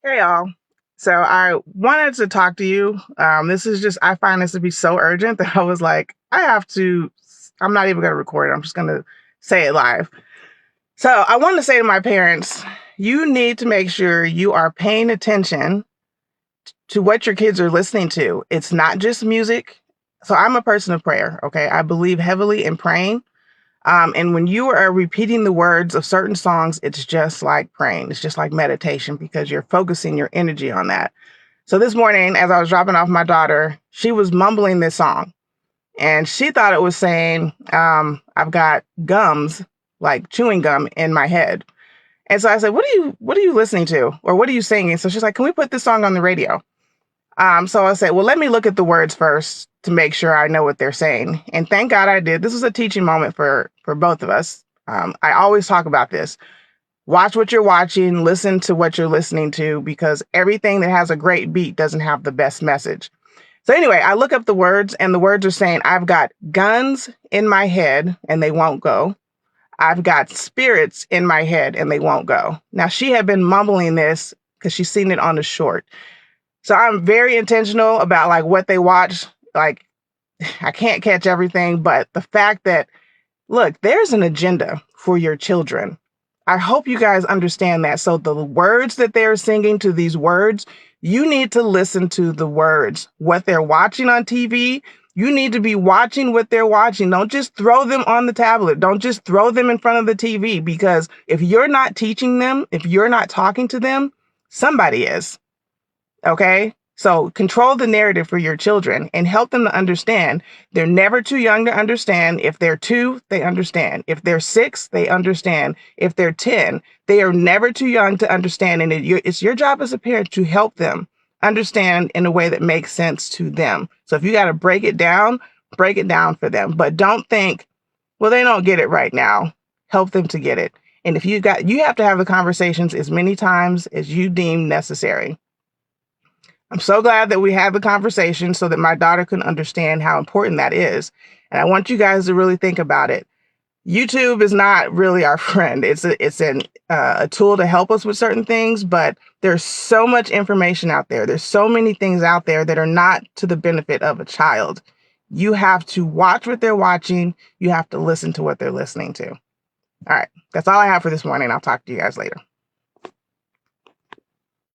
Hey y'all. So I wanted to talk to you. I find this to be so urgent that I was like, I'm not even going to record it. I'm just going to say it live. So I want to say to my parents, you need to make sure you are paying attention to what your kids are listening to. It's not just music. So I'm a person of prayer. Okay. I believe heavily in praying. And when you are repeating the words of certain songs, it's just like praying. It's just like meditation because you're focusing your energy on that. So this morning, as I was dropping off my daughter, she was mumbling this song and she thought it was saying, I've got gums, like chewing gum in my head. And so I said, what are you listening to? Or what are you singing? So she's like, can we put this song on the radio? So I said, well, let me look at the words first to make sure I know what they're saying. And thank God I did. This was a teaching moment for both of us. I always talk about this. Watch what you're watching, listen to what you're listening to, because everything that has a great beat doesn't have the best message. So anyway, I look up the words and the words are saying, I've got guns in my head and they won't go. I've got spirits in my head and they won't go. Now she had been mumbling this because she's seen it on the short. So I'm very intentional about like what they watch. Like I can't catch everything, but the fact that, look, there's an agenda for your children. I hope you guys understand that. So the words that they're singing to these words, you need to listen to the words. What they're watching on TV, you need to be watching what they're watching. Don't just throw them on the tablet. Don't just throw them in front of the TV, because if you're not teaching them, if you're not talking to them, somebody is. Okay. So control the narrative for your children and help them to understand they're never too young to understand. If they're 2, they understand. If they're 6, they understand. If they're 10, they are never too young to understand. And it's your job as a parent to help them understand in a way that makes sense to them. So if you got to break it down for them, but don't think, well, they don't get it right now. Help them to get it. And if you have to have the conversations as many times as you deem necessary. I'm so glad that we had the conversation so that my daughter can understand how important that is. And I want you guys to really think about it. YouTube is not really our friend. It's a tool to help us with certain things, but there's so much information out there. There's so many things out there that are not to the benefit of a child. You have to watch what they're watching. You have to listen to what they're listening to. All right. That's all I have for this morning. I'll talk to you guys later.